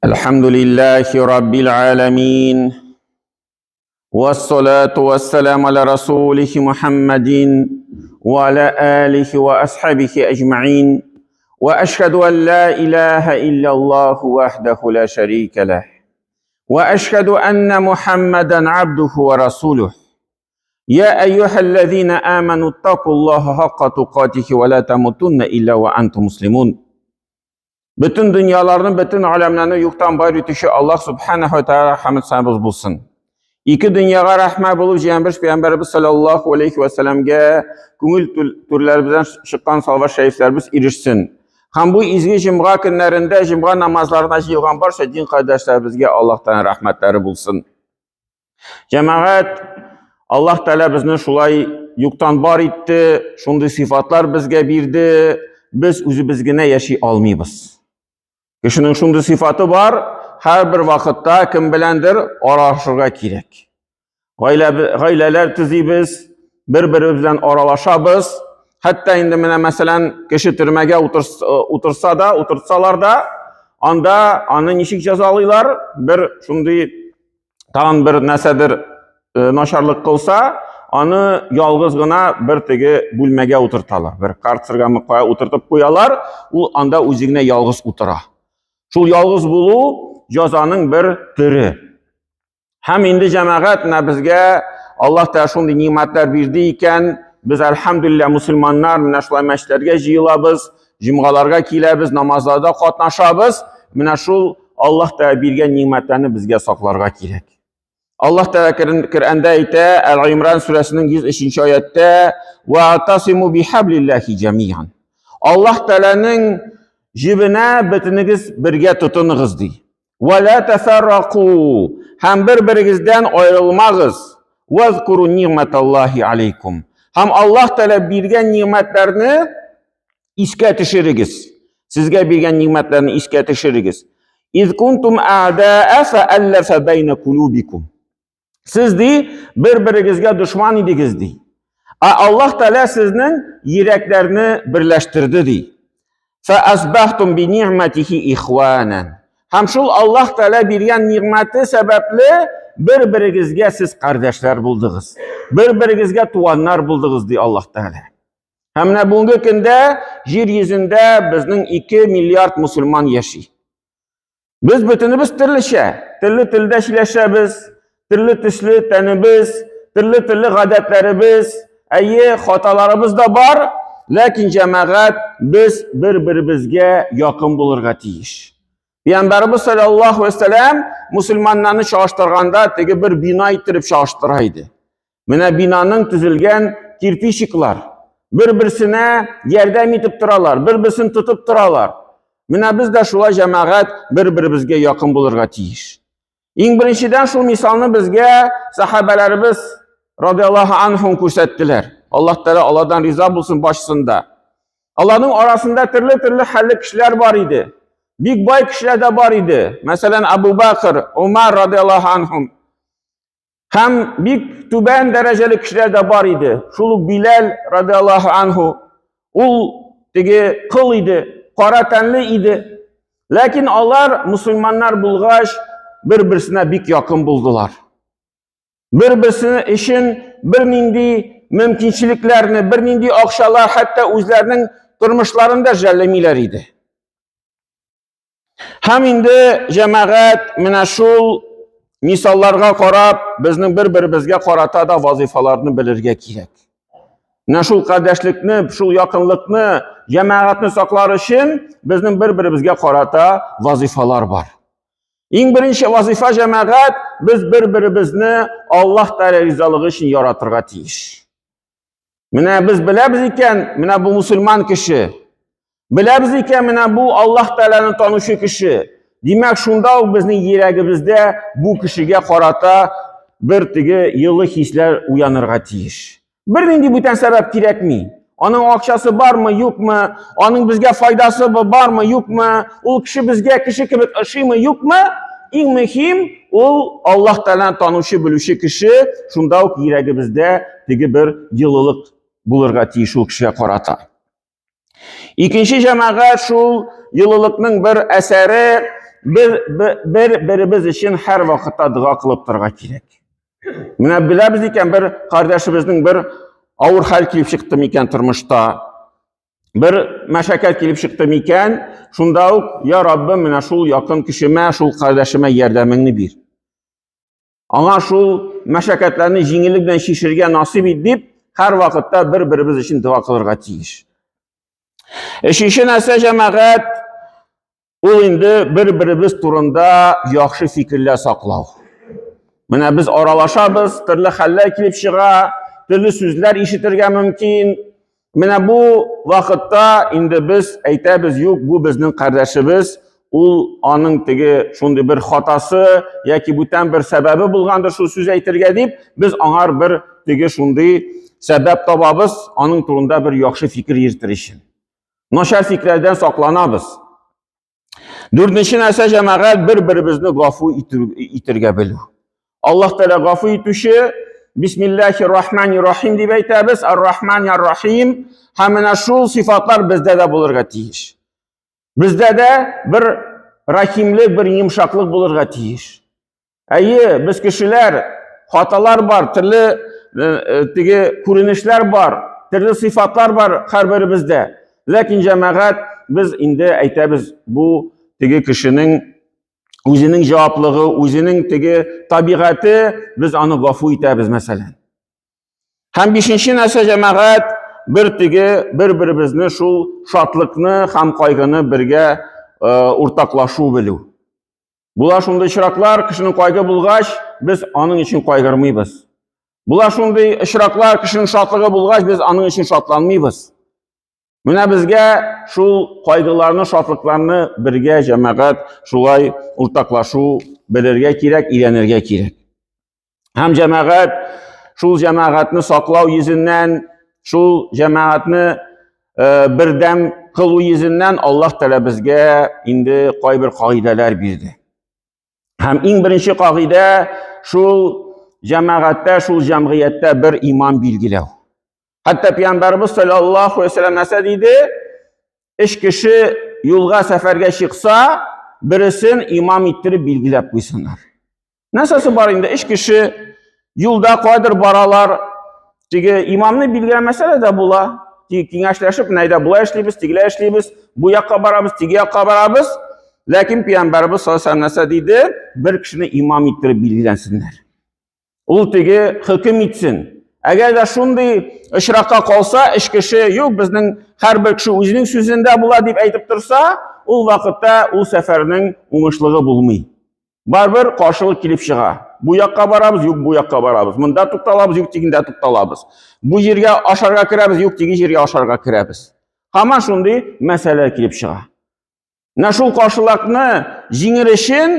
الحمد لله رب العالمين والصلاة والسلام على رسوله محمد وعلى آله وأصحابه أجمعين وأشهد أن لا إله إلا الله وحده لا شريك له وأشهد أن محمدا عبده ورسوله يا أيها الذين آمنوا اتقوا الله حق تقاته ولا تموتن إلا وأنتم مسلمون. Bütün dünyalarının, bütün alemlerini yoktan var ütüşü Allah subhanahu ve teala hamd sanımız bulsun. İki dünyaya rahmet bulup Ceyhanbir Peygamberimiz sallallahu aleyhi ve sellem'ge köngül türlerimizden çıkan salvat şeriflerimiz erişsin. Hem bu izgi cimğa günlerinde, cimğa namazlarına jıyılgan barça din kardeşlerimizge Allah'tan rahmetleri bulsun. Cemaat, Allah Teala bizni şulay yoktan var etti, şunday sıfatlar bizge birdi, biz özümüzgine yaşay almayız. Kişinin şunday sıfatı var, her bir vakitte kim bilendir araştırga kirek. Gayleler tüzüyüz, birbirimizden aralaşabız. Hatta indi mesela kişi türmege otursalar da anda anı nişik cezalıylar, bir şunday tağın bir nesedir naşarlık kılsa, anı yalgızgına bir tegi bülmege oturtalar. Bir kartsırgamı koya oturtup koyalar, o anda özüne yalgız otura. Şul yalgız bulu cezanın bir türü. Hem indi cemaat ne bizge Allah da şunday nimetler birdi iken biz elhamdülillah Müslümanlar mine şulay meşlerge jıyılabız, cimgalarga kilebiz, namazlarda katnaşabız. Mine şul Allah da birge nimetlerini bizge saklarga kirek. Allah Teala Kur'an'da ayette El-İmran suresinin 103. ayette وَاَعْتَصِمُوا بِحَبْلِ اللّٰهِ جَمِيعًا. Allah Teala'nın jibine bütünüz birge tutununuz diye. وَلَا تَفَرَّقُوا. Hem birbirinizden ayrılmağız. وَذْكُرُوا نِعْمَةَ اللّٰهِ عَلَيْكُمْ. Hem Allah Teala birge nimetlerini iske tişirigiz. Sizge birge nimetlerini iske tişirigiz. اِذْ كُنْتُمْ اَعْدَاءَ فَأَلَّفَ بَيْنَ قُلُوبِكُمْ. Siz de birbirinizge düşman idiniz de. Allah Teala sizin yüreklerini birleştirdi de. فَأَصْبَحْتُمْ بِنِعْمَتِهِ إِخْوَانًا. Hem şul Allah Teala birgen nimeti sebeple birbirinizge siz kardeşler buldunuz. Birbirinizge tuğanlar buldunuz de Allah Teala. Hem ne bugünkü günde yeryüzünde bizim 2 milyar Müslüman yaşıyor. Biz bütünümüz türlü tilde şileşebiz. Türlü tüslü tenimiz, türlü gadetlerimiz, hatalarımız da var. Lakin cemaat biz birbirimizge yakın bulurga tiyiş. Peygamberimiz sallallahu aleyhi ve sellem Müslümanlarını çalıştırganda teki bir bina ittirip çalıştıraydı. Mine binanın tüzülgen kirpişiklar. Birbirisine yerden itip duralar, birbirisini tutup duralar. Mine biz de şula cemaat birbirimizge yakın bulurga tiyiş. İlk birinciden şu misalını bizge sahabelerimiz radıyallahu anhum küsettiler. Allah Teala Allah'tan rıza bulsun başında. Allah'ın arasında türlü halli kişiler var idi. Büyük boy kişiler de var idi. Mesela Ebu Bakır, Ömer radıyallahu anhum. Hem büyük tüben dereceli kişiler de var idi. Şulu Bilal radıyallahu anhu. Ul tegi kıl idi, kara tenli idi. Lakin Allah Müslümanlar bulgaç birbirine bik yakın buldular. Birbirine işin bir nindi mümkünçiliklerini, bir nindi akşalar hatta özlerinin durmuşlarında jellemiler idi. Hem indi cemaat minaşul misallarga qarab bizning birbirimizge qarata da vazifalarını bilirge kirek. Naşul kardeşlikni, şul yakınlıkni, cemaatni saklar için bizning birbirimizge qarata vazifalar var. En birinci vazifa cemaat biz birbirimizni Allah Teala rizalığı için yaratırga tiyiş. Mine biz bilebiz iken, mine bu Müslüman kişi, bilebiz iken mine bu Allah Teala'nın tanışı kişi. Demek şunda bizning yüreğimizde bu kişiye qarata bir tigi yıllı hisler uyanırga tiyiş. Bir nindi bütün sebep kirek mi? Onun akşası var mı, yok mu? Onun bizge faydası var mı, yok mu? O kişi bizge kişi gibi ışı mı, yok mu? En mühim o Allah Teala'nın tanışı bilişi kişi şunda o yüreğimizde tigi bir yıllılık bulurga tiyiş o kişiye qarata. İkinci cemaat şu yıllılıkның bir eseri bir-birimiz için her vakitte dua kılıp durga kerak. Mine bilemiz iken bir kardeşimizin bir ağır hal kelip çıktı iken turmuşta, bir meşakkat kelip çıktı iken, şunda ya Rabbim mine şul yakın kişime, şul kardeşime yardımını bir. Ana şul meşakkatlerini jingillikten şişirge nasip edip, her vakitte bir-birimiz için dua kılırga tiyiş. İşin ise cemaat, o indi bir-birimiz turunda yaxşı fikirler saklav. Mine biz aralaşabız, türlü haller kelip çıga, türlü sözler işitirge mümkün. Mine bu vakitte indi biz aytamiz, yok bu bizning kardeşimiz, onun tegi şunday bir hatası yoki butun bir sebebi bulgandır şu söz aytirge deb, biz anar bir tegi şunday sebep tababız, onun turunda bir yaxşı fikir yirtirişin. Noşar fikirlerden saklanabız. Dördüncü ise cemaat bir-birimizni gafu itirge bilu. Allah Teala gafu itüşü Bismillahirrahmanirrahim deb aytamiz. Ar-Rahmanir-Rahim. Hamına şu sıfatlar bizde de bulurga tiyiş. Bizde de bir rahimlik, bir yumuşaklık bulurga tiyiş. Biz kişiler hatalar var, türlü ko'rinishlar var, türlü sıfatlar var her birimizde. Lakin cemaat biz indi aytamiz bu tigi kişinin o'zining javobligi, o'zining tigi tabiati biz onu gafu etamiz mesela. Hem beshinchi narsa cemaat bir tigi bir-birimizni şu şadlıkni, ham qayg'ini birga o'rtoqlashuv biluv. Bular shunday ishroqlar kishini qayg'u bulg'ach, biz onun için qayg'irmaymiz. Bular shunday ishroqlar kishining shodligi bulg'ach, biz onun için shodlanmaymiz. Mine bizge şu qayg'ularni, shodliqlarni birga cemaat şulay o'rtoqlashuv bilirge kerak, ilanirge kerak. Hem cemaat şu cemaatni saqlav yüzünden, şu cemaatni birdam qilу yüzünden Allah Teala bizge indi qay bir qoidalar berdi. Hem eng birinchi qoida şu cemaatda, şu jamiyatda bir iman belgilav. Hatta Peygamberimiz sallallahu aleyhi ve sellem nasıl dedi? Üç kişi yolga seferge çıksa, birisin imam ittirip bilgilep koysunlar. Nasıl var indi? Üç kişi yolda qaydır baralar, imamını bilgilen mesele de bula. Kengaşlaşıp neyde bula işleybiz, tigile işleybiz, bu yakka barabız, tigi yakka barabız. Lakin Peygamberimiz sallallahu aleyhi ve sellem nasıl dedi? Bir kişini imam ittirip bilgilensinler. Ul tigi hüküm etsin. Eğer de şunday işraqqa qalsa, iş kişi yok bizning her bir kişi o'zining so'zinde bula deb aytib tursa, o vaqtda o seferinin uğuşluğu bulmay. Baribir qarshilik kelib chiqa. Bu yoqqa boramiz, yo'q bu yoqqa boramiz. Bunda to'xtalamiz, yo'q teginda to'xtalamiz. Bu yerga osharga kiramiz, yo'q tegi yerga osharga kiramiz. Hamma shunday masalalar kelib chiqa. Na shu qarshilikni jingirishing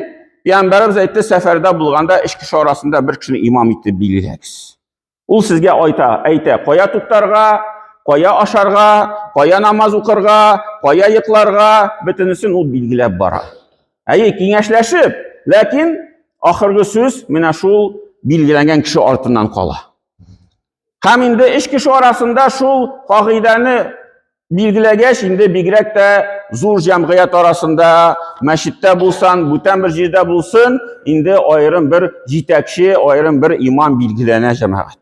Peygamberimiz aytdi, seferda bo'lganda ish kishi orasida bir kishini imom etib belgilaysiz. U sizga ayta, qoya tutarga, qoya asharga, qoya namoz o'qirga, qoya yiqlarga, bitinisin u belgilab boradi. Kengashlaşib, lakin oxirgi so'z mana shu belgilangan kishi ortidan qola. Ham endi ish kishi orasida shu qoidani belgilagach, endi begrakda zo'r jamiyat orasida, masjidda bo'lsin, butun bir yerda bo'lsin, endi ayrim bir yetakchi, ayrim bir imom belgilana jamoat.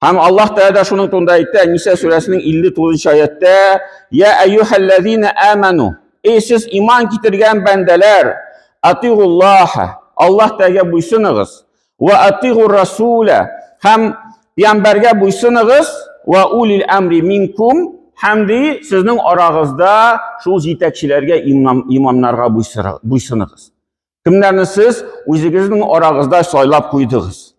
Hem Allah Teala şunun tunda aytdi, Nisa surasining 59-oyatda: "Ya ayyuhallazina amanu, ey siz iman keltirgan bandalar, atiulloh, Allah Teala buysunig'iz, va atiur rasula, ham payg'ambarga buysunig'iz, va ulil amri minkum, hamdi sizning orangizda shu yetakchilarga, imomlarga buysunig'iz." Kimlarni siz o'zingizning orangizda saylab qo'ydingiz?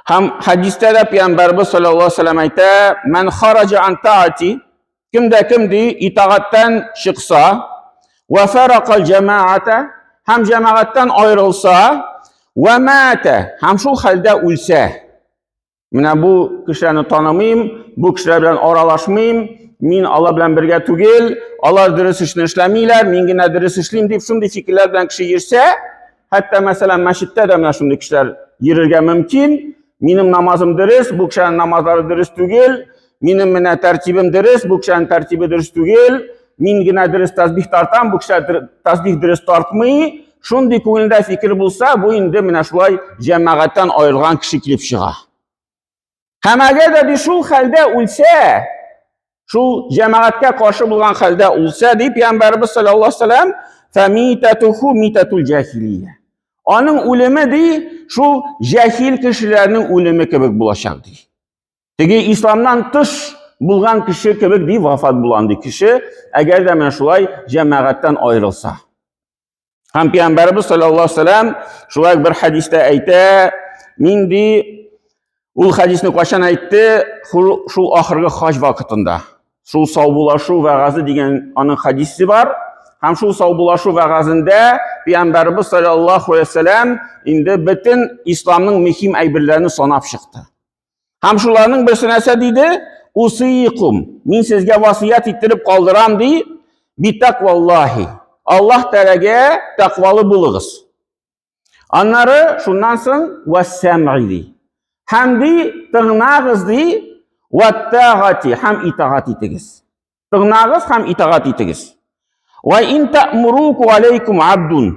Hem hadiste de Peygamberimiz sallallahu aleyhi ve sellem ayta, "Men kharaca an taati", kimdi itaattan çıksa, ve faraqal cemaate, hem cemaattan ayrılsa, ve mate, hem şu halde ölse. Mine bu kişilerini tanımayım, bu kişiler bilen aralaşmayım, min Allah bilen birge tugil, Allah dürüst işini işlemeyler, min yine dürüst işleyeyim deyip şunday fikirler bilen kişi yirse, hatta mesela meşitte de mine şunday kişiler yirerge mümkün. Benim namazım dürüst, bu kişinin namazları dürüst değil. Benim tertibim dürüst, bu kişinin tertibi dürüst değil. Min gina dürüst tasbih tartam, bu kişi tasbih dürüst tartmay, şundi ko'nglida fikir bo'lsa, bu endi mana shulay jamoatdan ayrilgan kishi kelib chiqa. Ham agar shu holda o'lsa, shu jamoatga qarshi bo'lgan holda o'lsa, deb Payg'ambarimiz sollallohu alayhi vasallam famitatuhu mitatul jahiliya. Onun o'limi de shu jahil kishilarning o'limi kebek bo'lacak de. Tegi islomdan tish bo'lgan kishi kebek de vafot bo'lgan kishi agar da mana shulay jamoatdan ayrilsa. Ham Payg'ambarimiz sollallohu alayhi vasallam shulay bir hadisda ayta, men de ul hadisni qachon aytdi? Shu oxirgi haj vaqtida. Shu savbulashu va'g'azi degan onun hadisi var. Ham shu savbulashu va'g'azida Payg'ambarimiz sollallohu alayhi vasallam endi bütün islomning muhim aybirlarini sanab chiqdi. Ham shularning birisi narsa deydi, usiyikum, men sizga vasiyat ettirib qoldiram dey, bitaqvallohi. Allah Teala'ga taqvoli bo'ling'iz. Anları şundan so'ng vassam'i. Ham dey tig'nag'iz dey, vatta'ati, ham itoat etingiz. Tig'nag'iz ham itoat etingiz. Wa in ta'muruku alaykum abdun.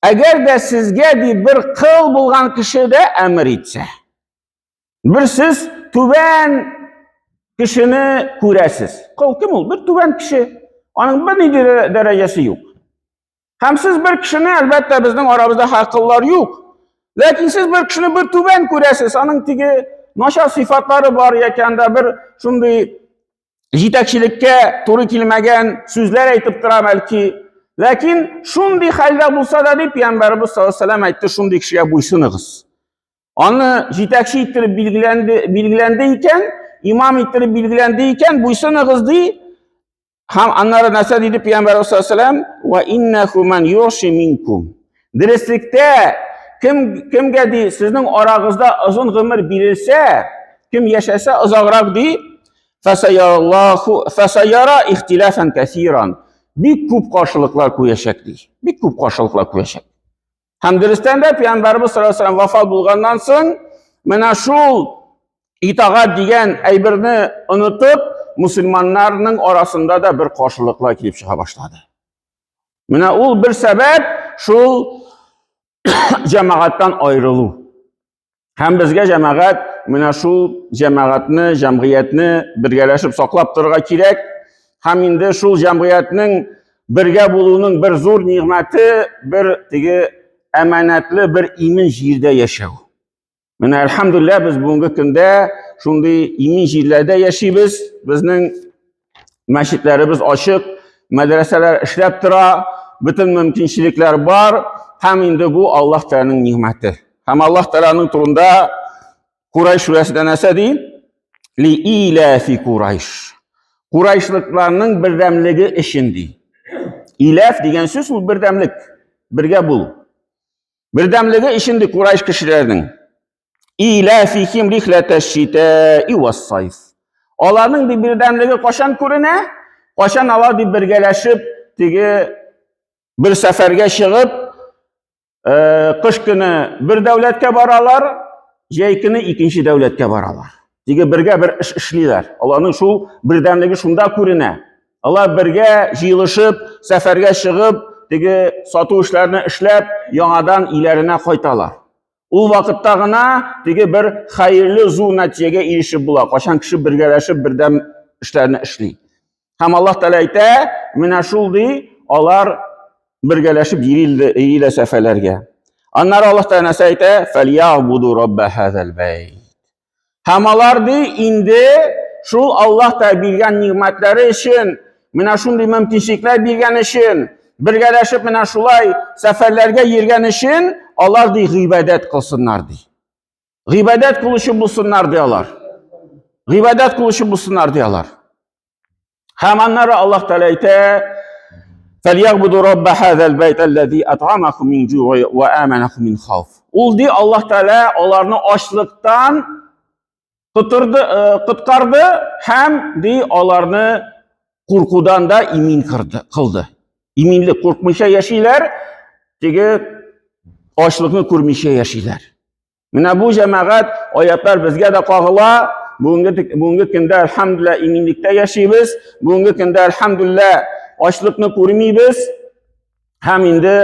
Agar da sizga bir qil bo'lgan kishida amr etsa, bir siz tuban kishini ko'rasiz. Qil kim ol? Bir tuban kishi. Onun bir darajasi yo'q. Ham siz bir kishini albatta bizning oramizda haqlar yo'q. Lekin siz bir kishini bir tuban ko'rasiz. Onun tigi noshar sifatlari bor ekanda bir shunday yetakchilikka to'g'ri kelmagan so'zlar aytib turamalki, lekin shunday holda bo'lsa-da deb Payg'ambarimiz sollallohu alayhi vasallam aytdi, shunday kishiga bo'ysunig'iz. Onu yetakchi ettirib belgilandi ekan, imom ettirib belgilandi ekan, bo'ysunig'iz dey. Ham anlara narsa dedi Payg'ambarimiz sollallohu alayhi vasallam, va innahu man yushi minkum. Diristlikda kimga dey sizning orangizda uzun umr berilsa, kim yashasa uzoqroq dey, fasayara ihtilafan kasiran. Bir ko'p qarshiliklar ko'yashak dey. Bir ko'p qarshiliklar ko'yashak. Ham diristanda Payg'ambarimiz sollallohu alayhi vasallam vafot bo'lgandan so'ng mana shu itoat degan aybirni unutib, musulmonlarning orasida da bir qarshiliklar kelib chiqa boshladi. Mana u bir sabab shu jamoatdan ayriluv. Ham bizga jamoat mana shu jamoatni, jamiyatni birgalashib saqlab turishga kerak. Ham endi shu jamiyatning birga bo'luvining bir zo'r ne'mati, bir tigi amanatli bir imin yerda yashaw. Mana alhamdulillah biz bugungi kunda shunday imin yerlarda yashaymiz. Bizning masjidlarimiz ochiq, madrasalar ishlab tura, bütün mumkinchiliklar bor. Ham endi bu Alloh taolaning ne'mati. Ham Alloh taolaning turunda Quraysh surasida narsa deydi? Li ilafi Quraysh. Qurayshliklarning birdamligi ishin deydi. Ilaf degan so'z bu birdamlik, birga bo'l. Birdamligi ishindi Quraysh kishilarining. İlafihim rihlatash-shita'i was-sayf. Ularning birdamligi qachon ko'rina? Qachon ular birgalashib, tigi bir safarga chiqib, qish kuni bir davlatga boralar, jay kuni ikkinchi davlatga boralar. Tigi birga bir ish ishlaylar. Ularning shu birdamligi shunda ko'rina. Ular birga jiyilishib, safarga chiqib, tigi sotuv ishlarini ishlab, yangadan ilarına qaytalar. U vaqtdagina tigi bir xayrli zu natijaga erishib bo'ladi. Qachon kishi birgalashib birdam ishlarni ishlaydi. Ham Alloh taolo ayta, mana shuldi ular birgalashib yeyila safarlarga. Annar Alloh taolo ayta, "Falyabudu robb hazal bayt." Hamalardi indi shu Alloh taolo bergan ne'matlari uchun, mana shunday mumkinchiliklar bergan uchun, birgalashib mana shulay safarlarga yurgan uchun ular ibodat qilsinlar dey. Ibodat qilishib bo'lsinlar deylar. Ibodat qilishib bo'lsinlar deylar. Hamanlara Alloh taolo ayta, "Falyabudu robb hazal bayt allazi at'amahum min ju'i va amanahum min xawf." Uldi Alloh taolo ularni ochlikdan qutqardi, ham dey ularni qo'rquvdan da imin qildi. Iminlik qo'rqmisha yashaylar, tigi ochlikni ko'rmisha yashaylar. Mana bu jamoat oyatlar bizga da qog'ila, bugungi kunda alhamdulillah iminlikda yashaymiz. Bugungi kunda alhamdulillah ochliqni ko'rmaymiz. Ham endi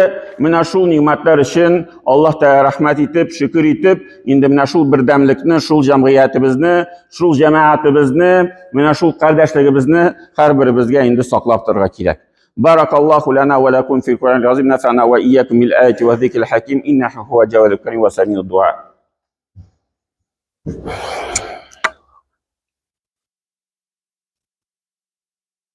mana shu ne'matlar uchun Allohga rahmat etib, shukr etib, endi mana shu birdamlikni, shu jamiyatimizni, shu jamoatimizni, mana shu qardoshligimizni har birimizga endi saqlab turishga kerak. Barakallohu lana va lakum fil Qur'anil azim, nafa'ana va iyyakum bil ayati va zikril hakim, innahu huval jawwadul karim va sami'ud du'a.